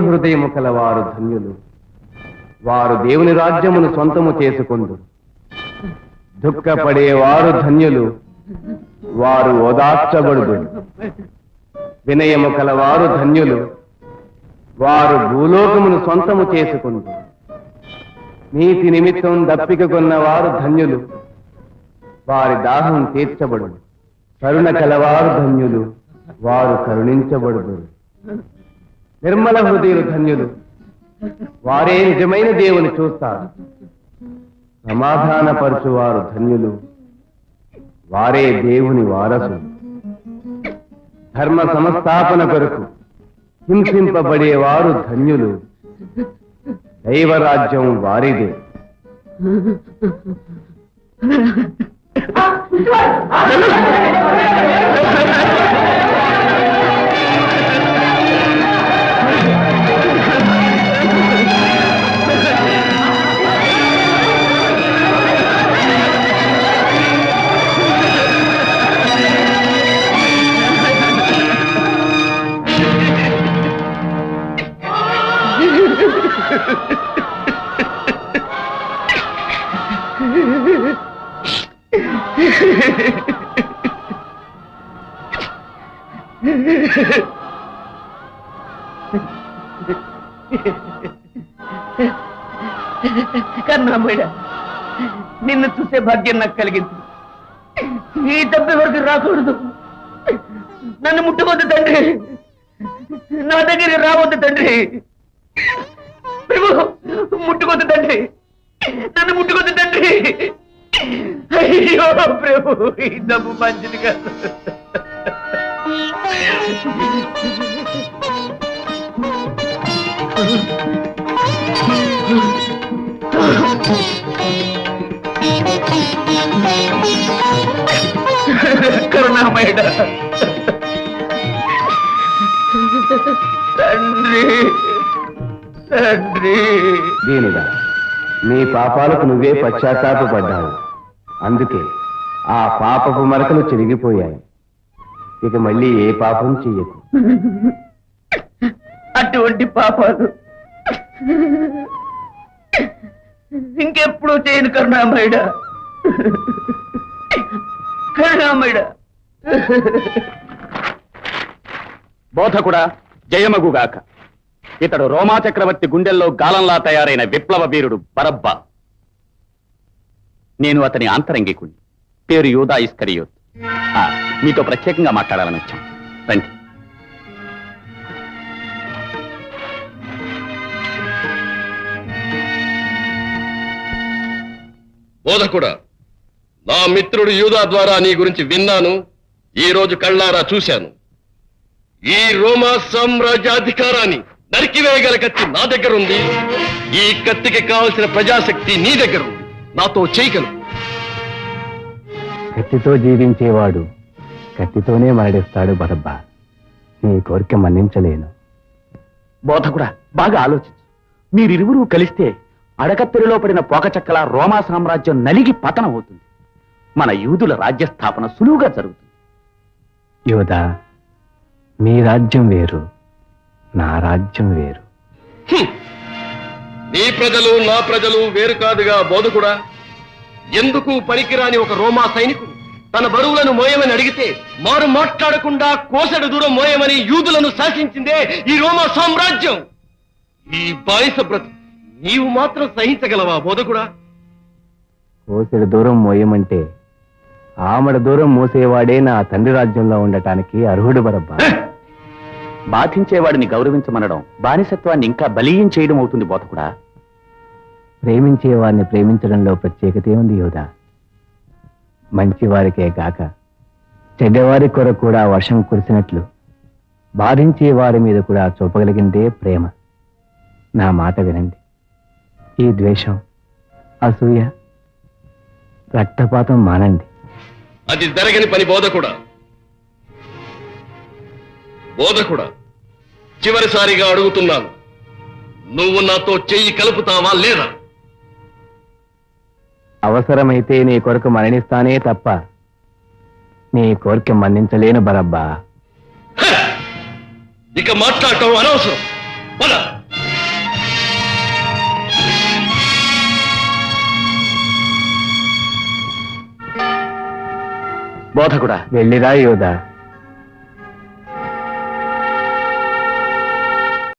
హృదయము కలవారు ధన్యులు, వారు దేవుని రాజ్యమును సొంతము చేసుకొందు. దుఃఖపడేవారు ధన్యులు, వారు ఓదార్చబడుదు. వినయము కలవారు ధన్యులు, వారు భూలోకమును సొంతము చేసుకొందు. నీతి నిమిత్తం దప్పిక కొన్నవారు ధన్యులు, వారి దాహం తీర్చబడును. కరుణ కలవారు ధన్యులు, వారు కరుణించబడుదు. నిర్మల హృదయులు ధన్యులు, వారే నిజమైన దేవుని చూస్తారు. సమాధానపరచువారు ధన్యులు, వారే దేవుని వారసులు. ధర్మ సంస్థాపన కొరకు హింసింపబడేవారు ధన్యులు, దైవరాజ్యం వారిదే. కన్నామయ్య, నిన్ను చూసే భాగ్యం నాకు కలిగింది. ఈ తప్పి వరకు రాకూడదు. నన్ను ముట్టుకోద్దు తండ్రి, నా దగ్గరికి రావద్దు తండ్రి. ప్రభు, ముట్టుకోద్దు తండ్రి, నన్ను ముట్టుకోద్దు తండ్రి. అయ్యో ప్రభు, ఈ డబ్బు మంచిది కాదు. కరుణామయుడ తండ్రి, తండ్రి. దీనిగా నీ పాపాలకు నువ్వే పశ్చాత్తాపడ్డావు. అందుకే ఆ పాపపు మరకలు చెరిగిపోయాయి. ఇక మళ్ళీ ఏ పాపం చెయ్యకు. అటువంటి పాపాలు ఇంకెప్పుడు చేయను కరుణామయుడ, కరుణామయుడ. బోధకుడా, జయమగుగాక. ఇతడు రోమా చక్రవర్తి గుండెల్లో గాలంలా తయారైన విప్లవ వీరుడు బరబ్బా. నేను అతని అంతరంగికుణ్ణి. పేరు యూదా ఇస్కరియోత్. మీతో ప్రత్యేకంగా మాట్లాడాలని వచ్చాం. రండి. బోధకుడా, నా మిత్రుడు యూదా ద్వారా నీ గురించి విన్నాను, ఈ రోజు కళ్ళారా చూశాను. ఈ రోమా సామ్రాజ్యాధికారాన్ని నరికివేయగల కత్తి నా దగ్గర ఉంది. ఈ కత్తికి కావలసిన ప్రజాశక్తి నీ దగ్గర ఉంది. నాతో చేయగలవు. కత్తితో జీవించేవాడు కత్తితోనే మరణిస్తాడు బరబ్బా. నీ కోరిక మన్నించలేను. బోధకుడా, బాగా ఆలోచించు. మీరిరువురు కలిస్తే అడకత్తెరలో పడిన పోకచక్కల రోమా సామ్రాజ్యం నలిగి పతనం అవుతుంది. మన యూదుల రాజ్యస్థాపన సులువుగా జరుగుతుంది. యోధా, మీ రాజ్యం వేరు, నా రాజ్యం వేరు. నీ ప్రజలు నా ప్రజలు వేరు కాదుగా బోధకుడా. ఎందుకు పనికిరాని ఒక రోమా సైనికుడు తన బరువులను మోయమని అడిగితే మారు మాట్లాడకుండా కోసెడు దూరం మోయమని యూదులను శాసించిందే ఈ రోమా సామ్రాజ్యం. ఈ బానిస బ్రతి నీవు మాత్రం సహించగలవా బోధకుడా? కోసెడు దూరం మోయమంటే ఆమడ దూరం మోసేవాడే నా తండ్రి రాజ్యంలో ఉండటానికి అర్హుడు బరబ్బా. బాధించేవాడిని గౌరవించమనడం బానిసత్వాన్ని ఇంకా బలీయం చేయడం అవుతుంది బోధకుడా. ప్రేమించేవారిని ప్రేమించడంలో ప్రత్యేకత ఏముంది యోధా? మంచివారికే గాక చెడ్డవారి కొరకు కూడా వర్షం కురిసినట్లు బాధించే వారి మీద కూడా చూపగలిగిందే ప్రేమ. నా మాట వినండి. ఈ ద్వేషం, అసూయ, రక్తపాతం మానండి. అది జరగని పని బోధకుడా. బోధకుడా, చివరిసారిగా అడుగుతున్నాను, నువ్వు నాతో చెయ్యి కలుపుతావా లేదా? అవసరమైతే నీ కొరకు మరణిస్తానే తప్ప నీ కోరిక మన్నించలేను బరబ్బా. ఇక మాట్లాడటం అనవసరం. పద. బోధకుడా, వెళ్ళిరా యోధా.